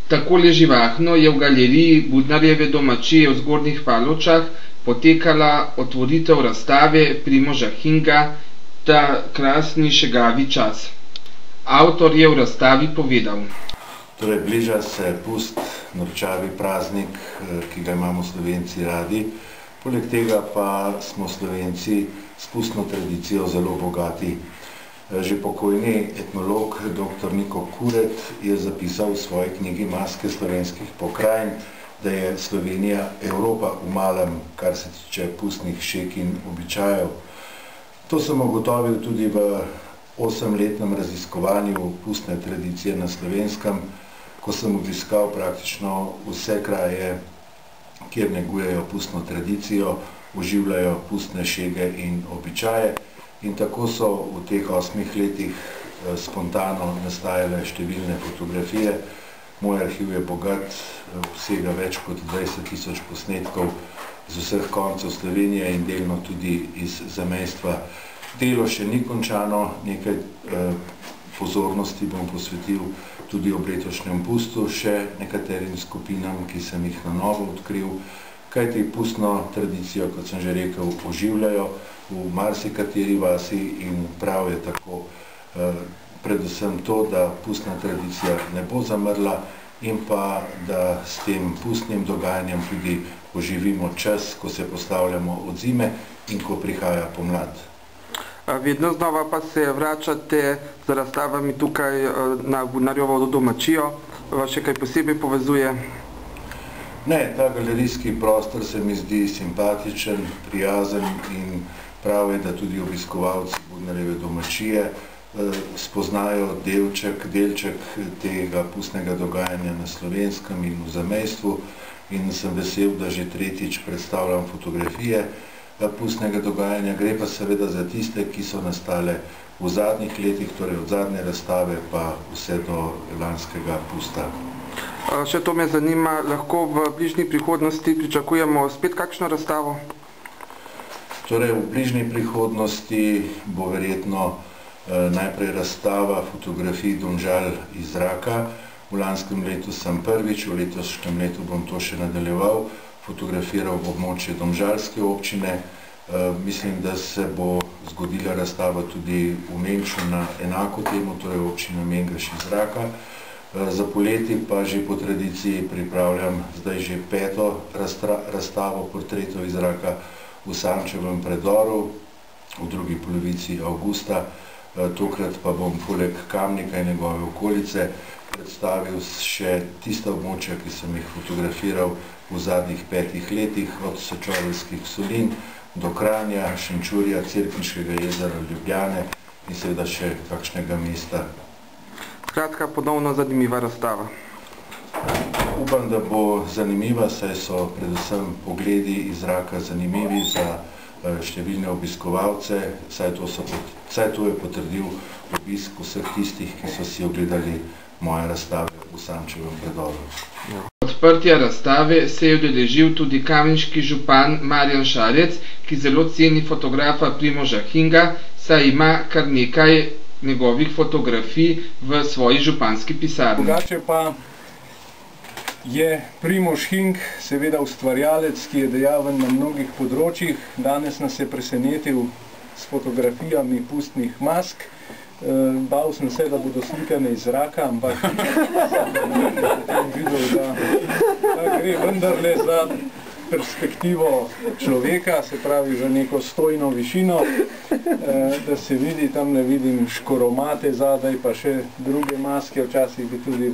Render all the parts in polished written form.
Takole živahno je v galeriji Budnarjeve domačije v Zgornjih Paločah potekala otvoritev razstave Primoža Hinga Ta krasni šegavi čas. Avtor je v razstavi povedal. Torej, bliža se pust, norčavi praznik, ki ga imamo Slovenci radi. Poleg tega pa smo Slovenci s pustno tradicijo zelo bogati. Že pokojni etnolog dr. Niko Kuret je zapisal v svoji knjigi Maske slovenskih pokrajin, da je Slovenija Evropa v malem, kar se tiče pustnih šeg in običajev. To sem ugotovil tudi v 8-letnem raziskovanju pustne tradicije na Slovenskem, ko sem obiskal praktično vse kraje, kjer negujejo pustno tradicijo, oživljajo pustne šege in običaje. In tako so v teh 8 letih spontano nastajale številne fotografije. Moj arhiv je bogat, vsega več kot 20 000 posnetkov z vseh koncev Slovenije in delno tudi iz zamejstva. Delo še ni končano, nekaj pozornosti bom posvetil tudi ob letošnjem pustu, še nekaterim skupinam, ki sem jih na novo odkril, kajti pustno tradicijo, kot sem že rekel, oživljajo v marsikateri vasi in prav je tako. Predvsem to, da pustna tradicija ne bo zamrla in pa, da s tem pustnim dogajanjem tudi oživimo čas, ko se postavljamo od zime in ko prihaja pomlad. Vedno znova pa se vračate z razstavami tukaj na Budnarjevo domačijo. Vas še kaj posebej povezuje? Ne, ta galerijski prostor se mi zdi simpatičen, prijazen in prav je, da tudi obiskovalci Budnarjeve domačije spoznajo delček tega pustnega dogajanja na Slovenskem in v zamejstvu in sem vesel, da že tretjič predstavljam fotografije pustnega dogajanja. Gre pa seveda za tiste, ki so nastale v zadnjih letih, torej od zadnje razstave pa vse do lanskega pusta. Še to me zanima, lahko v bližnji prihodnosti pričakujemo spet kakšno razstavo? Torej, v bližnji prihodnosti bo verjetno najprej razstava fotografij Domžal iz zraka. V lanskem letu sem prvič, v letošnjem letu bom to še nadaljeval, fotografiral območje domžalske občine. Mislim, da se bo zgodila razstava tudi v Mengšu na enako temo, torej občina Mengeš iz zraka. Za poleti pa že po tradiciji pripravljam zdaj že 5. razstavo portretov iz zraka v Sančevem predoru v drugi polovici avgusta. Tokrat pa bom poleg Kamnika in njegove okolice predstavil še tista območja, ki sem jih fotografiral v zadnjih 5 letih, od Sečoveljskih solin do Kranja, Šenčurja, Cerkniškega jezera, Ljubljane in seveda še kakšnega mesta. Skratka, ponovno zanimiva razstava. Upam, da bo zanimiva, saj so predvsem pogledi iz zraka zanimivi za številne obiskovalce, saj to je potrdil obisk vseh tistih, ki so si ogledali moje razstave v Sančevem predoru. Odprtja razstave se je udeležil tudi kamniški župan Marjan Šarec, ki zelo ceni fotografa Primoža Hinga, saj ima kar nekaj njegovih fotografij v svoji županski pisarni. Drugače pa je Primož Hing seveda ustvarjalec, ki je dejaven na mnogih področjih. Danes nas je presenetil s fotografijami pustnih mask. Bal sem se, da bodo slikane iz zraka, ampak sem videl, da gre vendarle za perspektivo človeka, se pravi za neko stojno višino, da se vidi, tam ne vidim škoromate zadaj, pa še druge maske, včasih bi tudi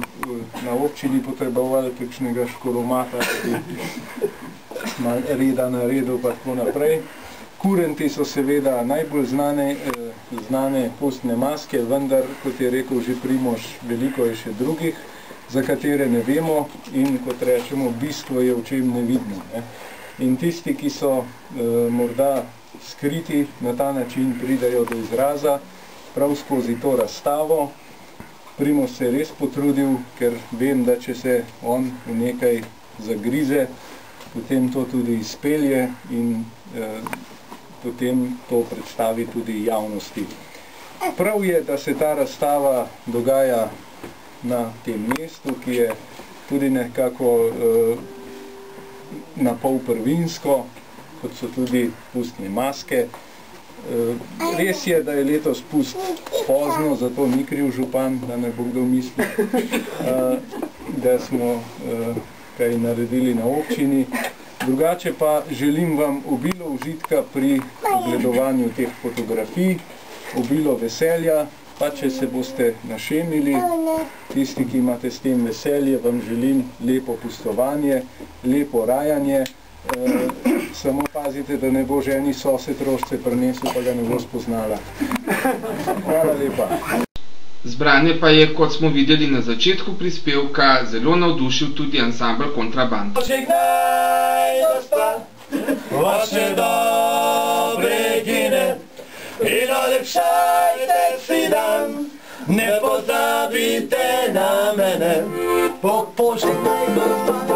na občini potrebovali kakšnega škoromata, da bi reda naredil pa tako naprej. Kurenti so seveda najbolj znane pustne maske, vendar, kot je rekel že Primož, veliko je še drugih, za katere ne vemo in, kot rečemo, bistvo je v čem nevidno. In tisti, ki so morda skriti, na ta način pridajo do izraza prav skozi to razstavo. Primož se je res potrudil, ker vem, da če se on v nekaj zagrize, potem to tudi izpelje in potem to predstavi tudi javnosti. Prav je, da se ta razstava dogaja na tem mestu, ki je tudi nekako na pol prvinsko, kot so tudi pustne maske. Res je, da je letos pust pozno, zato ni kriv župan, da ne bo kdo mislil, da smo kaj naredili na občini. Drugače pa želim vam obilo užitka pri ogledovanju teh fotografij, obilo veselja, pa če se boste našemili, tisti, ki imate s tem veselje, vam želim lepo pustovanje, lepo rajanje. Samo pazite, da ne bo ženi sosed rožce prinesel, pa ga ne bo spoznala. Hvala lepa. Zbranje pa je, kot smo videli na začetku prispevka, zelo navdušil tudi ansambl Kontraband. Vaše dobre gine in olepšajte si dan, ne pozabite na mene. Požegnaj, gospa.